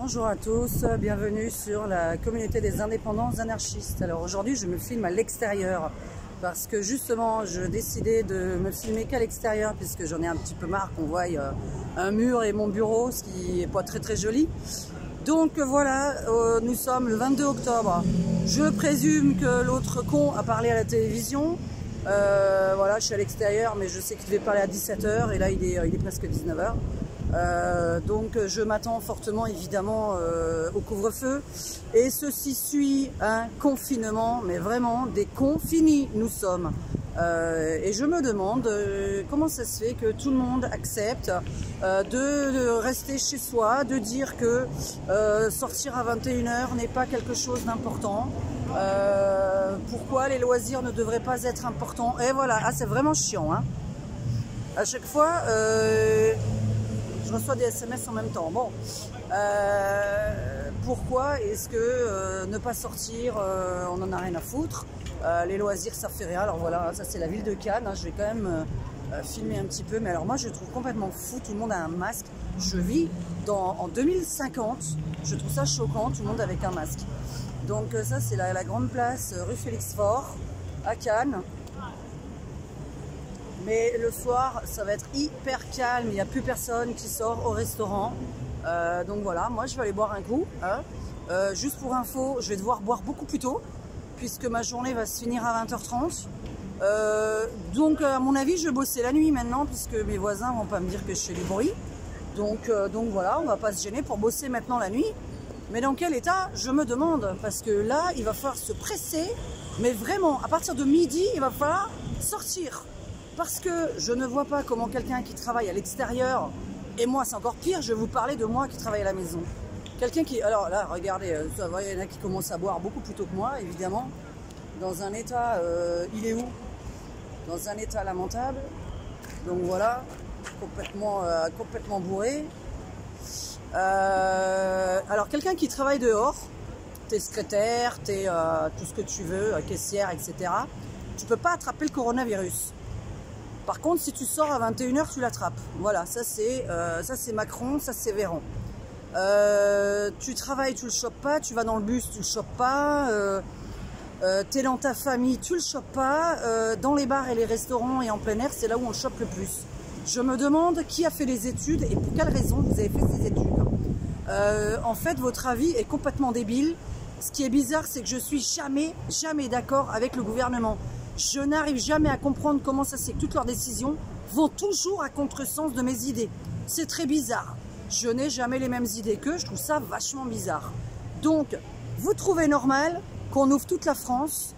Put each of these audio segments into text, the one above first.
Bonjour à tous, bienvenue sur la communauté des indépendants anarchistes. Alors aujourd'hui je me filme à l'extérieur parce que justement je décidais de me filmer qu'à l'extérieur puisque j'en ai un petit peu marre qu'on voie un mur et mon bureau, ce qui n'est pas très joli. Donc voilà, nous sommes le 22 octobre. Je présume que l'autre con a parlé à la télévision. Voilà, je suis à l'extérieur mais je sais qu'il devait parler à 17 h et là il est presque 19 h. Donc je m'attends fortement évidemment au couvre-feu et ceci suit un confinement, mais vraiment des confinés nous sommes. Et je me demande comment ça se fait que tout le monde accepte de rester chez soi, de dire que sortir à 21 h n'est pas quelque chose d'important. Pourquoi les loisirs ne devraient pas être importants? Et voilà, c'est vraiment chiant, hein. À chaque fois je reçois des SMS en même temps. Bon, pourquoi est-ce que ne pas sortir, on n'en a rien à foutre. Les loisirs, ça fait rien. Alors voilà, ça c'est la ville de Cannes. Hein. Je vais quand même filmer un petit peu. Mais alors moi, je trouve complètement fou. Tout le monde a un masque. Je vis en 2050. Je trouve ça choquant, tout le monde avec un masque. Donc ça, c'est la grande place rue Félix-Faure à Cannes. Mais le soir, ça va être hyper calme, il n'y a plus personne qui sort au restaurant. Donc voilà, moi je vais aller boire un coup. Hein. Juste pour info, je vais devoir boire beaucoup plus tôt, puisque ma journée va se finir à 20 h 30. Donc à mon avis, je vais bosser la nuit maintenant, puisque mes voisins ne vont pas me dire que je fais du bruit. Donc voilà, on ne va pas se gêner pour bosser maintenant la nuit. Mais dans quel état, je me demande, parce que là, il va falloir se presser. Mais vraiment, à partir de midi, il va falloir sortir. Parce que je ne vois pas comment quelqu'un qui travaille à l'extérieur, et moi c'est encore pire, je vais vous parler de moi qui travaille à la maison. Quelqu'un qui, alors là regardez, il y en a qui commencent à boire beaucoup plus tôt que moi évidemment, dans un état, il est où? Dans un état lamentable, donc voilà, complètement bourré. Alors quelqu'un qui travaille dehors, t'es secrétaire, t'es tout ce que tu veux, caissière, etc. Tu peux pas attraper le coronavirus. Par contre, si tu sors à 21 h, tu l'attrapes. Voilà, ça c'est Macron, ça c'est Véran. Tu travailles, tu le chopes pas. Tu vas dans le bus, tu le chopes pas. T'es dans ta famille, tu le chopes pas. Dans les bars et les restaurants et en plein air, c'est là où on le chope le plus. Je me demande qui a fait les études et pour quelle raison vous avez fait ces études. En fait, votre avis est complètement débile. Ce qui est bizarre, c'est que je suis jamais d'accord avec le gouvernement. Je n'arrive jamais à comprendre comment ça c'est que toutes leurs décisions vont toujours à contresens de mes idées. C'est très bizarre. Je n'ai jamais les mêmes idées qu'eux, je trouve ça vachement bizarre. Donc, vous trouvez normal qu'on ouvre toute la France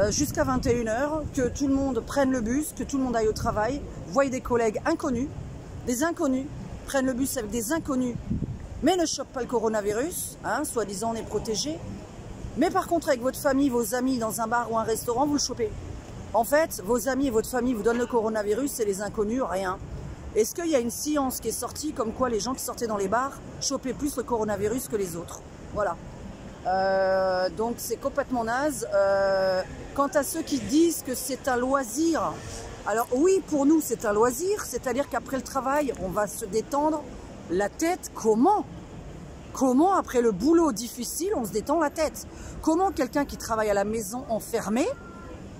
jusqu'à 21 h, que tout le monde prenne le bus, que tout le monde aille au travail, voie des collègues inconnus, des inconnus, prennent le bus avec des inconnus, mais ne chopent pas le coronavirus, hein, soi-disant on est protégé. Mais par contre, avec votre famille, vos amis, dans un bar ou un restaurant, vous le chopez. En fait, vos amis et votre famille vous donnent le coronavirus et les inconnus, rien. Est-ce qu'il y a une science qui est sortie comme quoi les gens qui sortaient dans les bars chopaient plus le coronavirus que les autres? Voilà. Donc c'est complètement naze. Quant à ceux qui disent que c'est un loisir, alors oui, pour nous c'est un loisir, c'est-à-dire qu'après le travail, on va se détendre la tête. Comment après le boulot difficile, on se détend la tête? Comment quelqu'un qui travaille à la maison enfermé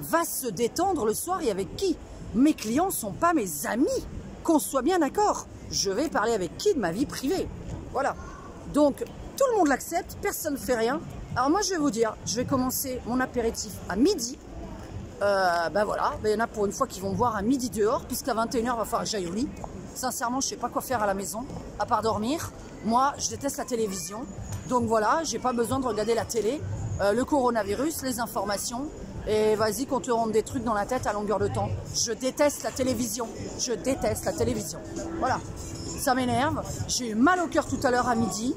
va se détendre le soir et avec qui? Mes clients ne sont pas mes amis, qu'on soit bien d'accord. Je vais parler avec qui de ma vie privée? Voilà. Donc, tout le monde l'accepte, personne ne fait rien. Alors moi, je vais vous dire, je vais commencer mon apéritif à midi. Ben voilà, il y en a pour une fois qui vont me voir à midi dehors, puisqu'à 21 h, il va falloir que j'aille au lit. Sincèrement, je ne sais pas quoi faire à la maison, à part dormir. Moi, je déteste la télévision. Donc voilà, j'ai pas besoin de regarder la télé, le coronavirus, les informations. Et vas-y qu'on te rentre des trucs dans la tête à longueur de temps. Je déteste la télévision. Je déteste la télévision. Voilà, ça m'énerve. J'ai eu mal au cœur tout à l'heure à midi.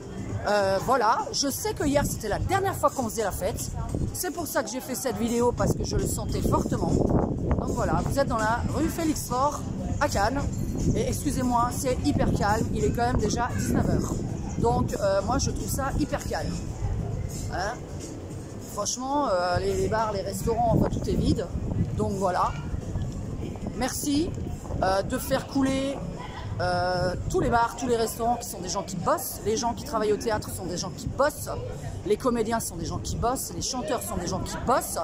Voilà, je sais que hier c'était la dernière fois qu'on faisait la fête. C'est pour ça que j'ai fait cette vidéo, parce que je le sentais fortement. Donc voilà, vous êtes dans la rue Félix-Faure à Cannes. Et excusez-moi, c'est hyper calme. Il est quand même déjà 19 h. Donc moi je trouve ça hyper calme. Hein? Franchement, les bars, les restaurants, enfin tout est vide. Donc voilà. Merci de faire couler tous les bars, tous les restaurants qui sont des gens qui bossent, les gens qui travaillent au théâtre sont des gens qui bossent, les comédiens sont des gens qui bossent, les chanteurs sont des gens qui bossent.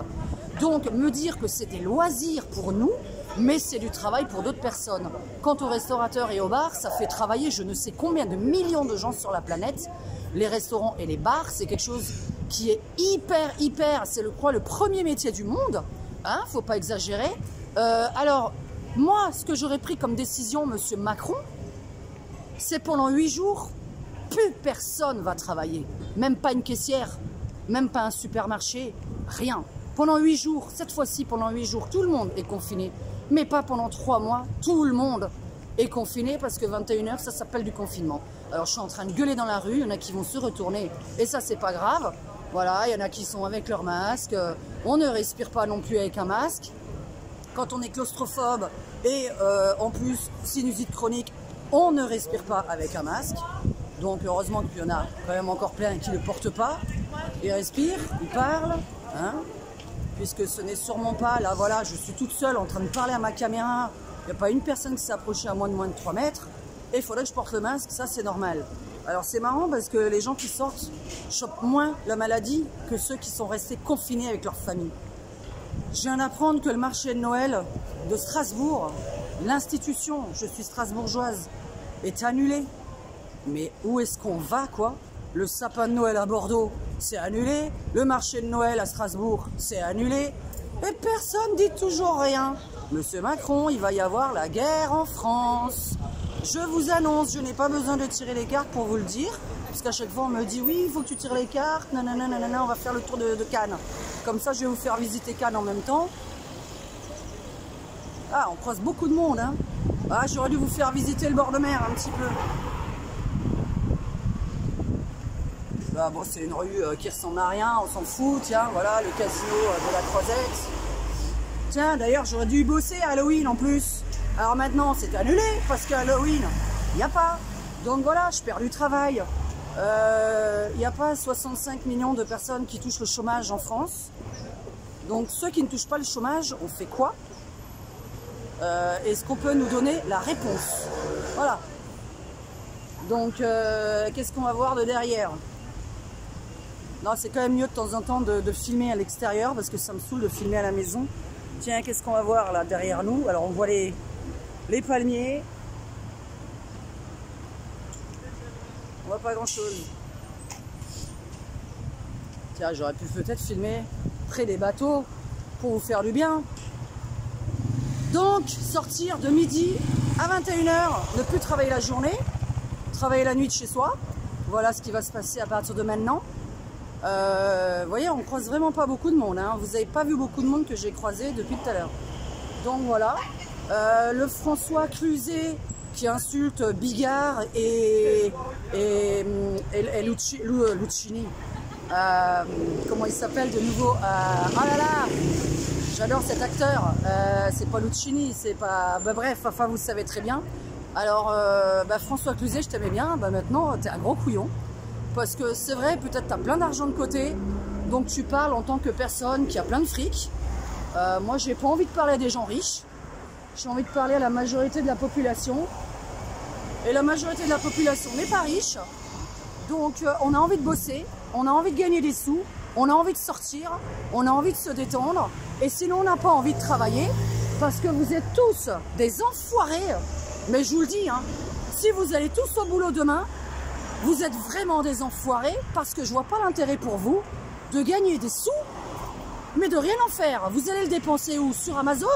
Donc me dire que c'est des loisirs pour nous, mais c'est du travail pour d'autres personnes. Quant aux restaurateurs et aux bars, ça fait travailler je ne sais combien de millions de gens sur la planète. Les restaurants et les bars, c'est quelque chose qui est hyper, c'est le premier métier du monde, hein, faut pas exagérer. Alors, moi, ce que j'aurais pris comme décision, monsieur Macron, c'est pendant 8 jours, plus personne va travailler. Même pas une caissière, même pas un supermarché, rien. Pendant 8 jours, cette fois-ci, pendant 8 jours, tout le monde est confiné. Mais pas pendant 3 mois, tout le monde est confiné parce que 21h, ça s'appelle du confinement. Alors, je suis en train de gueuler dans la rue, il y en a qui vont se retourner et ça, c'est pas grave. Voilà, il y en a qui sont avec leur masque, on ne respire pas non plus avec un masque. Quand on est claustrophobe et en plus sinusite chronique, on ne respire pas avec un masque. Donc heureusement qu'il y en a quand même encore plein qui ne le portent pas. Ils respirent, ils parlent, hein, puisque ce n'est sûrement pas, là voilà, je suis toute seule en train de parler à ma caméra. Il n'y a pas une personne qui s'est approchée à moins de 3 mètres. Et il faudrait que je porte le masque, ça c'est normal. Alors c'est marrant parce que les gens qui sortent chopent moins la maladie que ceux qui sont restés confinés avec leur famille. Je viens d'apprendre que le marché de Noël de Strasbourg, l'institution, je suis strasbourgeoise, est annulé. Mais où est-ce qu'on va, quoi? Le sapin de Noël à Bordeaux, c'est annulé. Le marché de Noël à Strasbourg, c'est annulé. Et personne dit toujours rien. Monsieur Macron, il va y avoir la guerre en France. Je vous annonce, je n'ai pas besoin de tirer les cartes pour vous le dire. Parce qu'à chaque fois, on me dit, oui, il faut que tu tires les cartes, nanana, nanana, on va faire le tour de Cannes. Comme ça, je vais vous faire visiter Cannes en même temps. Ah, on croise beaucoup de monde, hein. Ah, j'aurais dû vous faire visiter le bord de mer un petit peu. Bah, bon, c'est une rue qui ressemble à rien, on s'en fout, tiens, voilà, le casino de la Croisette. Tiens, d'ailleurs, j'aurais dû y bosser à Halloween en plus. Alors maintenant, c'est annulé, parce qu'à Halloween, il n'y a pas. Donc voilà, je perds du travail. Il n'y a pas 65 millions de personnes qui touchent le chômage en France. Donc ceux qui ne touchent pas le chômage, on fait quoi? Est-ce qu'on peut nous donner la réponse? Voilà. Donc qu'est-ce qu'on va voir de derrière? Non, c'est quand même mieux de temps en temps de filmer à l'extérieur parce que ça me saoule de filmer à la maison. Tiens, qu'est-ce qu'on va voir là derrière nous? Alors on voit les palmiers. On voit pas grand chose. Tiens, j'aurais pu peut-être filmer près des bateaux pour vous faire du bien. Donc, sortir de midi à 21h, ne plus travailler la journée, travailler la nuit de chez soi. Voilà ce qui va se passer à partir de maintenant. Vous voyez, on croise vraiment pas beaucoup de monde, hein. Vous n'avez pas vu beaucoup de monde que j'ai croisé depuis tout à l'heure. Donc voilà. Le François Cluzet qui insulte Bigard et Lucchini. Comment il s'appelle de nouveau? Oh là là, j'adore cet acteur. C'est pas Lucchini, c'est pas... Bah, bref, enfin vous savez très bien. Alors François Cluzet, je t'aimais bien, maintenant t'es un gros couillon. Parce que c'est vrai, peut-être tu as plein d'argent de côté, donc tu parles en tant que personne qui a plein de fric. Moi, j'ai pas envie de parler à des gens riches. J'ai envie de parler à la majorité de la population. Et la majorité de la population n'est pas riche. Donc, on a envie de bosser, on a envie de gagner des sous, on a envie de sortir, on a envie de se détendre. Et sinon, on n'a pas envie de travailler parce que vous êtes tous des enfoirés. Mais je vous le dis, hein, si vous allez tous au boulot demain, vous êtes vraiment des enfoirés parce que je vois pas l'intérêt pour vous de gagner des sous, mais de rien en faire. Vous allez le dépenser où? Sur Amazon?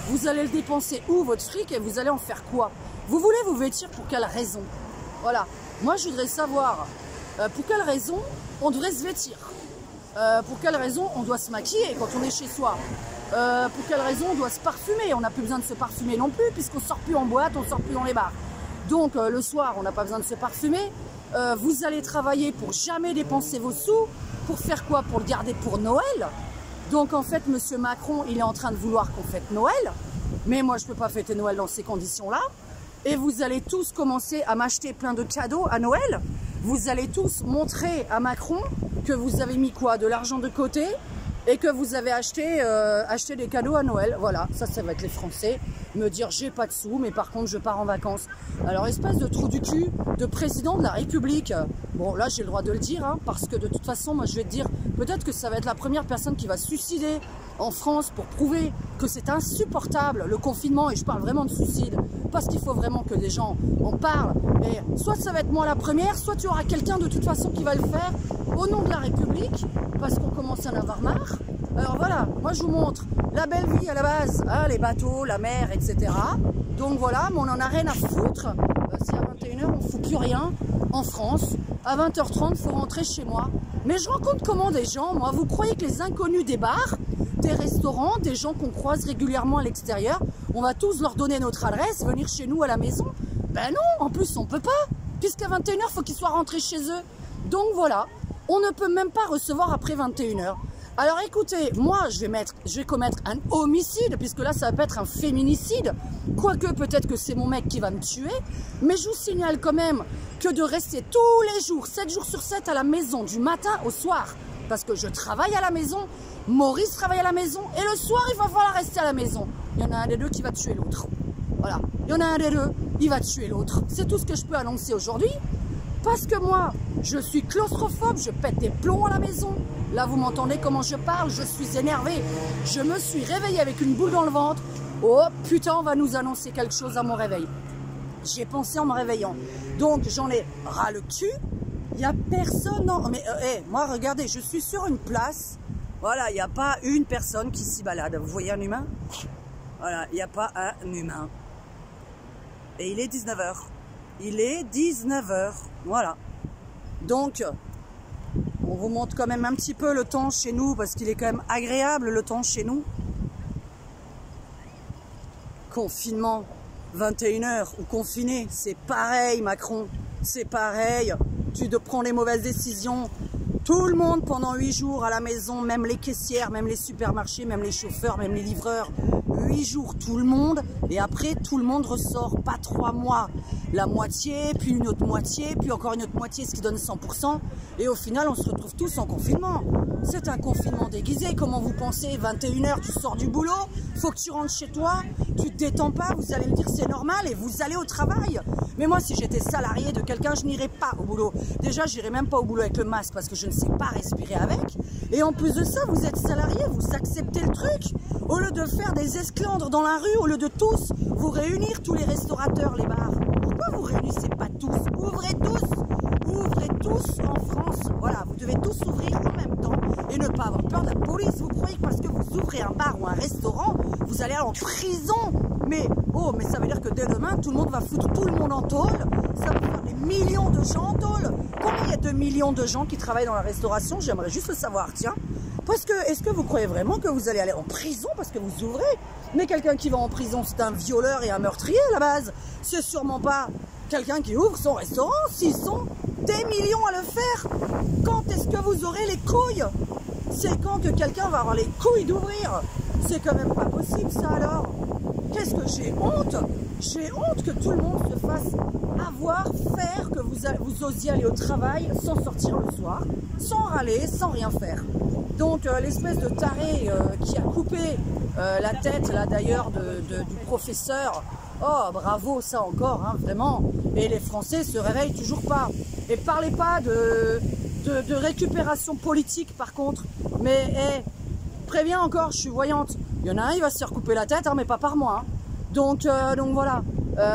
Vous allez le dépenser où, votre fric, et vous allez en faire quoi? Vous voulez vous vêtir pour quelle raison? Voilà. Moi, je voudrais savoir pour quelle raison on devrait se vêtir. Pour quelle raison on doit se maquiller quand on est chez soi. Pour quelle raison on doit se parfumer. On n'a plus besoin de se parfumer non plus puisqu'on ne sort plus en boîte, on ne sort plus dans les bars. Donc le soir, on n'a pas besoin de se parfumer. Vous allez travailler pour jamais dépenser vos sous. Pour faire quoi? Pour le garder pour Noël. Donc en fait, monsieur Macron, il est en train de vouloir qu'on fête Noël. Mais moi, je ne peux pas fêter Noël dans ces conditions-là. Et vous allez tous commencer à m'acheter plein de cadeaux à Noël. Vous allez tous montrer à Macron que vous avez mis quoi? De l'argent de côté et que vous avez acheté des cadeaux à Noël. Voilà, ça va être les Français. me dire j'ai pas de sous, mais par contre je pars en vacances. Alors espèce de trou du cul de président de la République. Bon là j'ai le droit de le dire, hein, parce que de toute façon moi je vais te dire, peut-être que ça va être la première personne qui va se suicider en France pour prouver que c'est insupportable le confinement, et je parle vraiment de suicide, parce qu'il faut vraiment que des gens en parlent. Et soit ça va être moi la première, soit tu auras quelqu'un de toute façon qui va le faire au nom de la République, parce qu'on commence à en avoir marre. Alors voilà, moi je vous montre la belle vie à la base, hein, les bateaux, la mer, etc. Donc voilà, mais on en a rien à foutre. Si à 21h on ne fout plus rien en France, à 20h30 il faut rentrer chez moi. Mais je rencontre comment des gens, moi, vous croyez que les inconnus des bars, des restaurants, des gens qu'on croise régulièrement à l'extérieur, on va tous leur donner notre adresse, venir chez nous à la maison? Ben non, en plus on peut pas, puisqu'à 21h il faut qu'ils soient rentrés chez eux. Donc voilà, on ne peut même pas recevoir après 21h. Alors écoutez, moi je vais commettre un homicide, puisque là ça va pas être un féminicide, quoique peut-être que c'est mon mec qui va me tuer, mais je vous signale quand même que de rester tous les jours, 7 jours sur 7 à la maison, du matin au soir, parce que je travaille à la maison, Maurice travaille à la maison, et le soir il va falloir rester à la maison. Il y en a un des deux qui va tuer l'autre. Voilà, il y en a un des deux, il va tuer l'autre. C'est tout ce que je peux annoncer aujourd'hui, parce que moi, je suis claustrophobe, je pète des plombs à la maison. Là, vous m'entendez comment je parle, je suis énervée. Je me suis réveillée avec une boule dans le ventre. Oh putain, on va nous annoncer quelque chose à mon réveil. J'y ai pensé en me réveillant. Donc, j'en ai ras le cul. Il n'y a personne. Non, mais moi, regardez, je suis sur une place. Voilà, il n'y a pas une personne qui s'y balade. Vous voyez un humain? Voilà, il n'y a pas un humain. Et il est 19h. Il est 19h. Voilà. Donc, on vous montre quand même un petit peu le temps chez nous, parce qu'il est quand même agréable le temps chez nous. Confinement, 21h ou confiné, c'est pareil Macron, c'est pareil. Tu prends les mauvaises décisions. Tout le monde pendant 8 jours à la maison, même les caissières, même les supermarchés, même les chauffeurs, même les livreurs. 8 jours, tout le monde, et après tout le monde ressort, pas 3 mois. La moitié, puis une autre moitié, puis encore une autre moitié, ce qui donne 100%. Et au final, on se retrouve tous en confinement. C'est un confinement déguisé. Comment vous pensez? 21h, tu sors du boulot, faut que tu rentres chez toi, tu te détends pas, vous allez me dire c'est normal, et vous allez au travail. Mais moi, si j'étais salarié de quelqu'un, je n'irais pas au boulot. Déjà, j'irais même pas au boulot avec le masque, parce que je ne sais pas respirer avec. Et en plus de ça, vous êtes salarié, vous acceptez le truc. Au lieu de faire des esclandres dans la rue, au lieu de tous vous réunir, tous les restaurateurs, les bars. Pourquoi vous réunissez pas tous? Ouvrez tous en France. Voilà, vous devez tous ouvrir en même temps et ne pas avoir peur de la police. Vous croyez que parce que vous ouvrez un bar ou un restaurant, vous allez aller en prison? Mais ça veut dire que dès demain, tout le monde va foutre tout le monde en tôle. Ça va faire des millions de gens en tôle. Combien il y a de millions de gens qui travaillent dans la restauration? J'aimerais juste le savoir, tiens. Parce que, est-ce que vous croyez vraiment que vous allez aller en prison parce que vous ouvrez? Mais quelqu'un qui va en prison, c'est un violeur et un meurtrier à la base. C'est sûrement pas quelqu'un qui ouvre son restaurant, s'ils sont des millions à le faire. Quand est-ce que vous aurez les couilles? C'est quand que quelqu'un va avoir les couilles d'ouvrir? C'est quand même pas possible ça alors. Qu'est-ce que j'ai honte? J'ai honte que tout le monde se fasse avoir, faire, que vous osiez aller au travail sans sortir le soir, sans râler, sans rien faire. Donc l'espèce de taré qui a coupé la tête là d'ailleurs du professeur, oh bravo ça encore, hein, vraiment. Et les Français se réveillent toujours pas. Et parlez pas de récupération politique par contre, mais préviens encore, je suis voyante. Il y en a un, il va se faire couper la tête, hein, mais pas par moi. Hein. Donc voilà,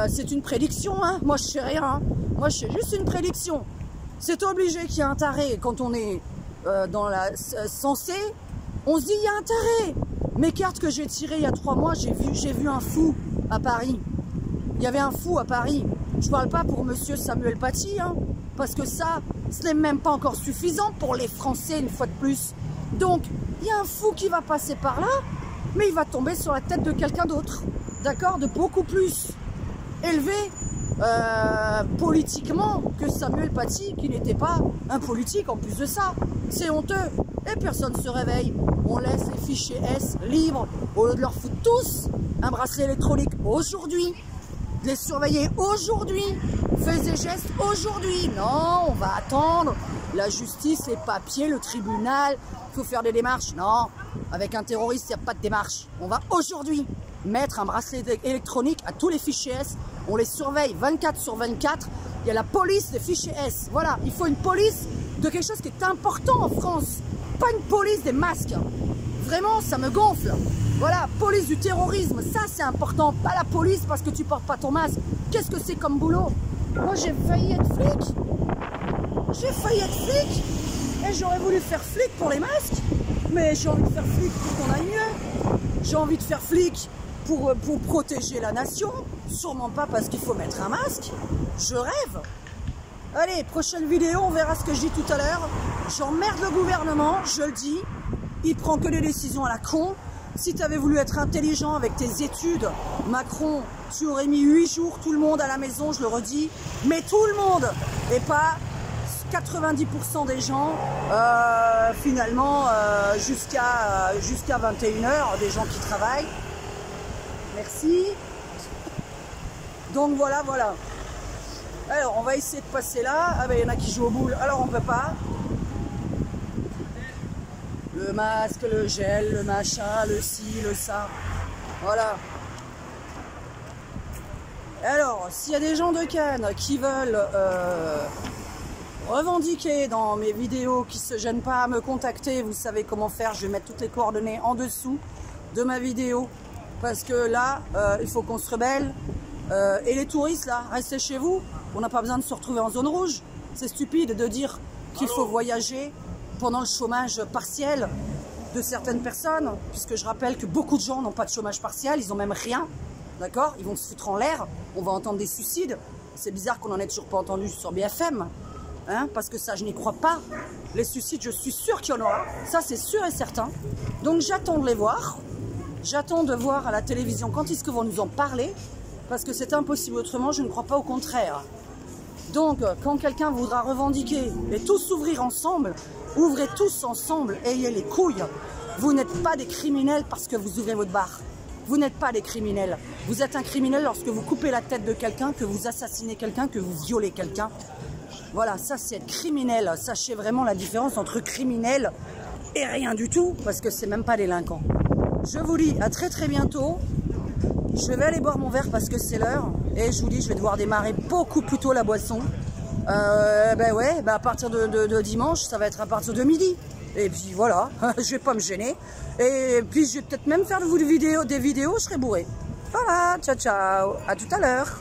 c'est une prédiction, hein. Moi je sais rien, hein. Moi je sais juste une prédiction. C'est obligé qu'il y ait un taré quand on est dans la censée, on se dit il y a un taré. Mes cartes que j'ai tirées il y a 3 mois, j'ai vu un fou à Paris. Il y avait un fou à Paris. Je parle pas pour monsieur Samuel Paty, hein, parce que ça, ce n'est même pas encore suffisant pour les Français une fois de plus. Donc, il y a un fou qui va passer par là, mais il va tomber sur la tête de quelqu'un d'autre, d'accord, de beaucoup plus élevé politiquement que Samuel Paty, qui n'était pas un politique en plus de ça. C'est honteux. Et personne ne se réveille. On laisse les fichiers S libres au lieu de leur foutre tous un bracelet électronique aujourd'hui, de les surveiller aujourd'hui, faits et gestes aujourd'hui. Non, on va attendre la justice, les papiers, le tribunal. Il faut faire des démarches. Non, avec un terroriste, il n'y a pas de démarche. On va aujourd'hui. mettre un bracelet électronique à tous les fichiers S. On les surveille 24/24. Il y a la police des fichiers S. Voilà, il faut une police de quelque chose qui est important en France. Pas une police des masques. Vraiment, ça me gonfle. Voilà, police du terrorisme, ça c'est important. Pas la police parce que tu portes pas ton masque. Qu'est-ce que c'est comme boulot? Moi j'ai failli être flic. J'ai failli être flic. Et j'aurais voulu faire flic pour les masques. Mais j'ai envie de faire flic pour qu'on aille mieux. J'ai envie de faire flic pour protéger la nation. Sûrement pas parce qu'il faut mettre un masque. Je rêve. Allez, prochaine vidéo, on verra ce que je dis tout à l'heure. J'emmerde le gouvernement, je le dis. Il prend que des décisions à la con. Si tu avais voulu être intelligent avec tes études, Macron, tu aurais mis 8 jours tout le monde à la maison, je le redis. Mais tout le monde, et pas 90% des gens, finalement, jusqu'à 21h, des gens qui travaillent. Merci. Donc voilà, voilà. Alors, on va essayer de passer là. Ah ben, il y en a qui jouent au boule, alors on peut pas. Le masque, le gel, le machin, le ci, le ça. Voilà. Alors, s'il y a des gens de Cannes qui veulent revendiquer dans mes vidéos, qui ne se gênent pas à me contacter, vous savez comment faire. Je vais mettre toutes les coordonnées en dessous de ma vidéo. Parce que là, il faut qu'on se rebelle. Et les touristes, là, restez chez vous. On n'a pas besoin de se retrouver en zone rouge. C'est stupide de dire qu'il faut voyager pendant le chômage partiel de certaines personnes, puisque je rappelle que beaucoup de gens n'ont pas de chômage partiel, ils n'ont même rien, d'accord? Ils vont se foutre en l'air, on va entendre des suicides. C'est bizarre qu'on n'en ait toujours pas entendu sur BFM, hein, parce que ça, je n'y crois pas. Les suicides, je suis sûre qu'il y en aura, ça c'est sûr et certain. Donc j'attends de les voir, j'attends de voir à la télévision quand est-ce qu'ils vont nous en parler, parce que c'est impossible autrement, je ne crois pas au contraire. Donc, quand quelqu'un voudra revendiquer et tous ouvrir ensemble, ouvrez tous ensemble, ayez les couilles. Vous n'êtes pas des criminels parce que vous ouvrez votre bar. Vous n'êtes pas des criminels. Vous êtes un criminel lorsque vous coupez la tête de quelqu'un, que vous assassinez quelqu'un, que vous violez quelqu'un. Voilà, ça c'est être criminel. Sachez vraiment la différence entre criminel et rien du tout, parce que c'est même pas délinquant. Je vous dis à très très bientôt. Je vais aller boire mon verre parce que c'est l'heure. Et je vous dis, je vais devoir démarrer beaucoup plus tôt la boisson. Ben ouais, ben à partir de dimanche, ça va être à partir de midi. Et puis voilà, je vais pas me gêner. Et puis je vais peut-être même faire des vidéos, je serai bourré. Voilà, ciao ciao, à tout à l'heure.